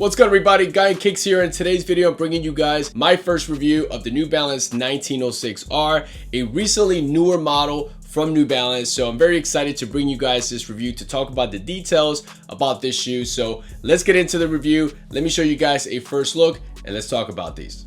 What's good, everybody? Guy and Kicks here. In today's video, I'm bringing you guys my first review of the New Balance 1906R, a recently newer model from New Balance. So I'm very excited to bring you guys this review to talk about the details about this shoe. So let's get into the review. Let me show you guys a first look and let's talk about these.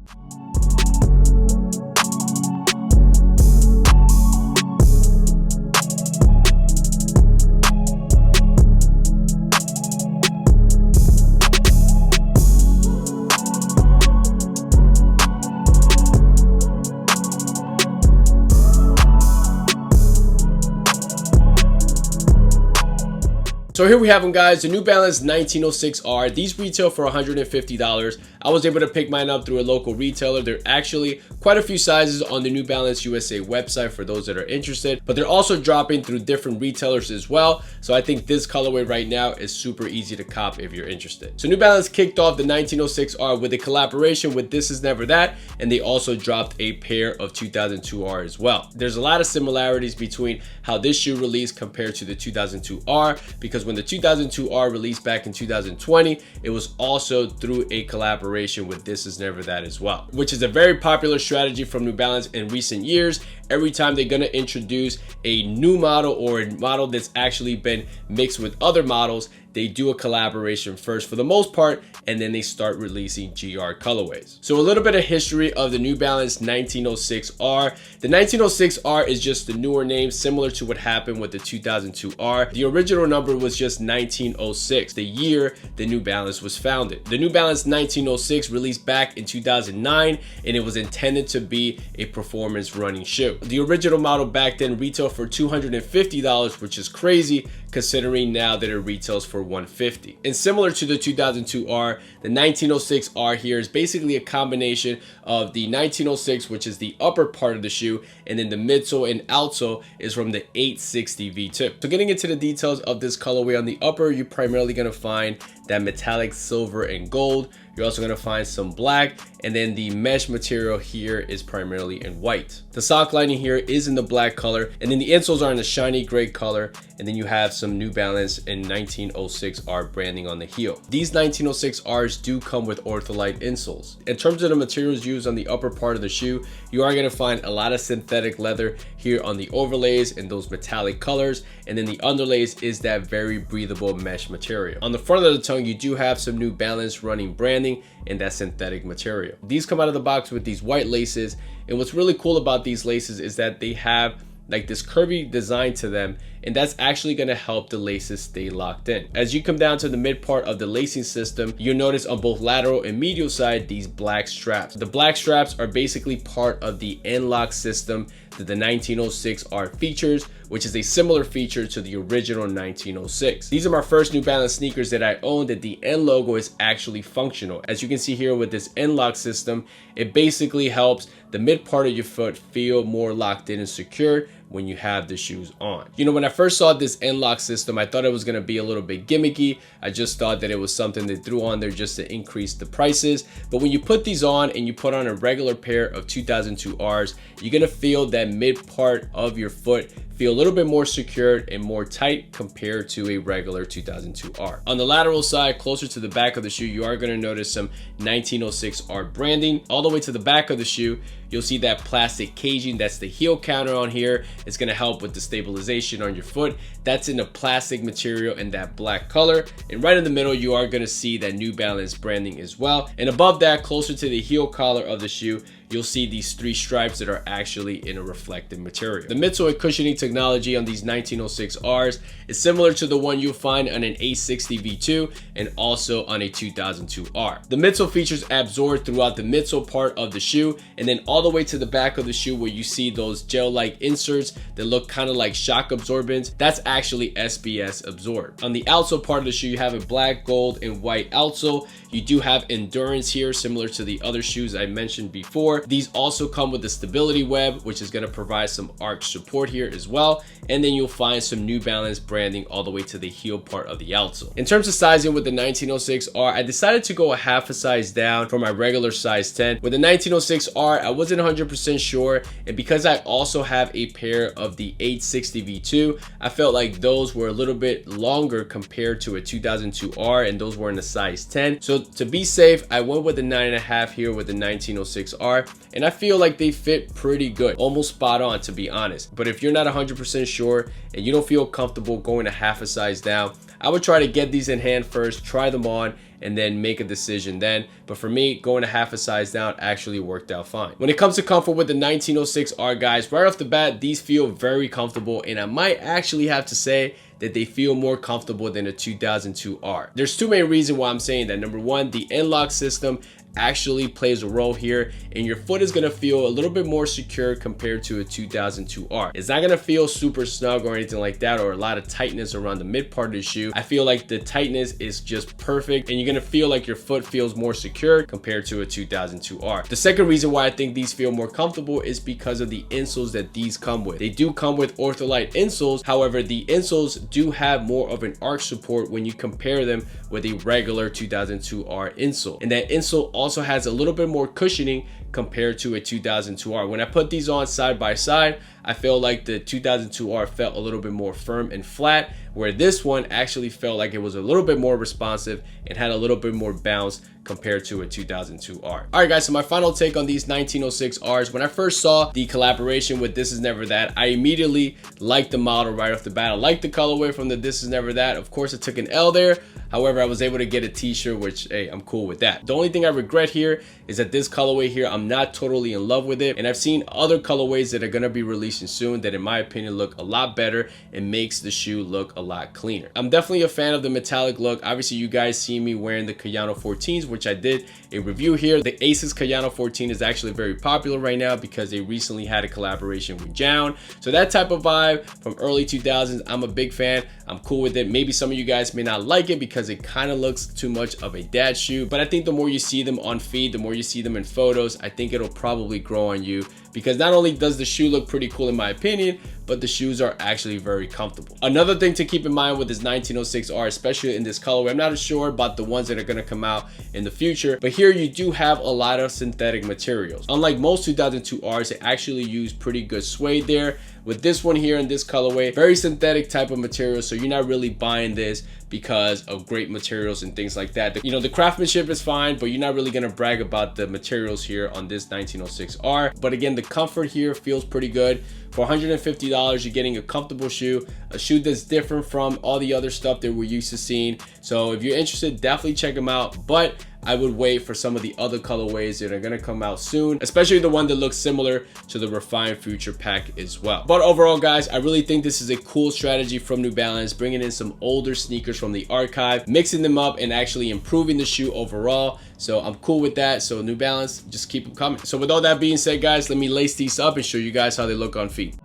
So here we have them, guys, the New Balance 1906R. These retail for $150. I was able to pick mine up through a local retailer. There are actually quite a few sizes on the New Balance USA website for those that are interested, but they're also dropping through different retailers as well. So I think this colorway right now is super easy to cop if you're interested. So New Balance kicked off the 1906R with a collaboration with This Is Never That, and they also dropped a pair of 2002R as well. There's a lot of similarities between how this shoe released compared to the 2002R, because when the 2002R released back in 2020, it was also through a collaboration with This Is Never That as well, which is a very popular strategy from New Balance in recent years. Every time they're gonna introduce a new model or a model that's actually been mixed with other models, they do a collaboration first for the most part, and then they start releasing GR colorways. So a little bit of history of the New Balance 1906R. The 1906R is just the newer name, similar to what happened with the 2002R. The original number was just 1906, the year the New Balance was founded. The New Balance 1906 released back in 2009, and it was intended to be a performance running shoe. The original model back then retailed for $250, which is crazy considering now that it retails for $150. And similar to the 2002R, the 1906R here is basically a combination of the 1906, which is the upper part of the shoe, and then the midsole and outsole is from the 860 V2. So getting into the details of this colorway, on the upper, you're primarily gonna find that metallic silver and gold. You're also gonna find some black, and then the mesh material here is primarily in white. The sock lining here is in the black color, and then the insoles are in the shiny gray color, and then you have some New Balance and 1906R branding on the heel. These 1906Rs do come with ortholite insoles. In terms of the materials used on the upper part of the shoe, you are gonna find a lot of synthetic leather here on the overlays and those metallic colors, and then the underlays is that very breathable mesh material. On the front of the tongue, you do have some New Balance running branding and that synthetic material. These come out of the box with these white laces, and what's really cool about these laces is that they have like this curvy design to them, and that's actually going to help the laces stay locked in. As you come down to the mid part of the lacing system, you'll notice on both lateral and medial side these black straps. The black straps are basically part of the N-lock system that the 1906R features, which is a similar feature to the original 1906. These are my first New Balance sneakers that I own that the N logo is actually functional. As you can see here with this N-lock system, it basically helps the mid part of your foot feel more locked in and secure when you have the shoes on. You know, when I first saw this N-lock system, I thought it was gonna be a little bit gimmicky. I just thought that it was something they threw on there just to increase the prices. But when you put these on and you put on a regular pair of 2002Rs, you're gonna feel that mid part of your foot feel a little bit more secured and more tight compared to a regular 2002R. On the lateral side, closer to the back of the shoe, you are gonna notice some 1906R branding. All the way to the back of the shoe, you'll see that plastic caging. That's the heel counter on here. It's gonna help with the stabilization on your foot. That's in a plastic material in that black color. And right in the middle, you are gonna see that New Balance branding as well. And above that, closer to the heel collar of the shoe, you'll see these three stripes that are actually in a reflective material. The midsole and cushioning technology on these 1906Rs is similar to the one you'll find on an 860 V2 and also on a 2002R. The midsole features absorb throughout the midsole part of the shoe, and then all the way to the back of the shoe where you see those gel-like inserts that look kind of like shock absorbents. That's actually SBS absorbed. On the outsole part of the shoe, you have a black, gold, and white outsole. You do have endurance here, similar to the other shoes I mentioned before. arc. These also come with the stability web, which is going to provide some arc support here as well. And then you'll find some New Balance branding all the way to the heel part of the outsole. In terms of sizing with the 1906R, I decided to go a half a size down from my regular size 10. With the 1906R, I wasn't 100% sure, and because I also have a pair of the 860 V2, I felt like those were a little bit longer compared to a 2002R, and those were in a size 10. So to be safe, I went with the 9.5 here with the 1906R, and I feel like they fit pretty good, almost spot on to be honest. But if you're not 100% sure and you don't feel comfortable going a half a size down, I would try to get these in hand first, try them on, and then make a decision then. But for me, going a half a size down actually worked out fine. When it comes to comfort with the 1906R, guys, right off the bat, these feel very comfortable, and I might actually have to say that they feel more comfortable than a 2002R. There's two main reasons why I'm saying that. Number one, the N-lock system actually plays a role here, and your foot is going to feel a little bit more secure compared to a 2002R. It's not going to feel super snug or anything like that, or a lot of tightness around the mid part of the shoe. I feel like the tightness is just perfect, and you're going to feel like your foot feels more secure compared to a 2002R. The second reason why I think these feel more comfortable is because of the insoles that these come with. They do come with Ortholite insoles. However, the insoles do have more of an arch support when you compare them with a regular 2002R insole, and that insole also has a little bit more cushioning compared to a 2002R. When I put these on side by side, I feel like the 2002R felt a little bit more firm and flat, where this one actually felt like it was a little bit more responsive and had a little bit more bounce compared to a 2002R. All right, guys, so my final take on these 1906Rs. When I first saw the collaboration with This Is Never That, I immediately liked the model right off the bat. I liked the colorway from the This Is Never That. Of course, I took an L there. However, I was able to get a t-shirt, which, hey, I'm cool with that. The only thing I regret here is that this colorway here, I'm not totally in love with it. And I've seen other colorways that are gonna be releasing soon that in my opinion look a lot better and makes the shoe look a lot cleaner. I'm definitely a fan of the metallic look. Obviously, you guys see me wearing the Cayano 14s, which I did a review here. The Aces Cayano 14 is actually very popular right now because they recently had a collaboration with Jown. So that type of vibe from early 2000s, I'm a big fan. I'm cool with it. Maybe some of you guys may not like it because it kind of looks too much of a dad shoe, but I think the more you see them on feed, the more you see them in photos, I think it'll probably grow on you, because not only does the shoe look pretty cool in my opinion, but the shoes are actually very comfortable. Another thing to keep in mind with this 1906R, especially in this colorway, I'm not sure about the ones that are going to come out in the future, but here you do have a lot of synthetic materials. Unlike most 2002Rs, they actually use pretty good suede there. With this one here in this colorway, very synthetic type of material, so you're not really buying this because of great materials and things like that. You know, the craftsmanship is fine, but you're not really gonna brag about the materials here on this 1906R. But again, the comfort here feels pretty good. For $150, you're getting a comfortable shoe, a shoe that's different from all the other stuff that we're used to seeing. So if you're interested, definitely check them out. But I would wait for some of the other colorways that are gonna come out soon, especially the one that looks similar to the Refined Future pack as well. But overall, guys, I really think this is a cool strategy from New Balance, bringing in some older sneakers from the archive, mixing them up and actually improving the shoe overall. So I'm cool with that. So New Balance, just keep them coming. So with all that being said, guys, let me lace these up and show you guys how they look on feet.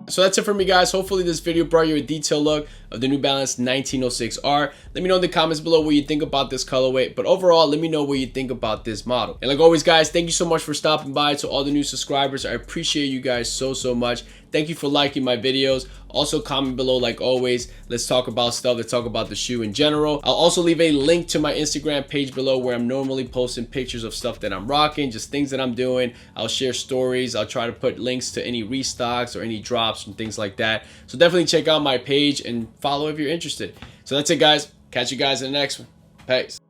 So that's it for me, guys. Hopefully this video brought you a detailed look of the New Balance 1906R. Let me know in the comments below what you think about this colorway, but overall, let me know what you think about this model. And like always, guys, thank you so much for stopping by. To all the new subscribers, I appreciate you guys so much. Thank you for liking my videos. Also comment below like always. Let's talk about stuff. Let's talk about the shoe in general. I'll also leave a link to my Instagram page below where I'm normally posting pictures of stuff that I'm rocking, just things that I'm doing. I'll share stories. I'll try to put links to any restocks or any drops and things like that. So definitely check out my page and follow if you're interested. So that's it, guys. Catch you guys in the next one. Peace.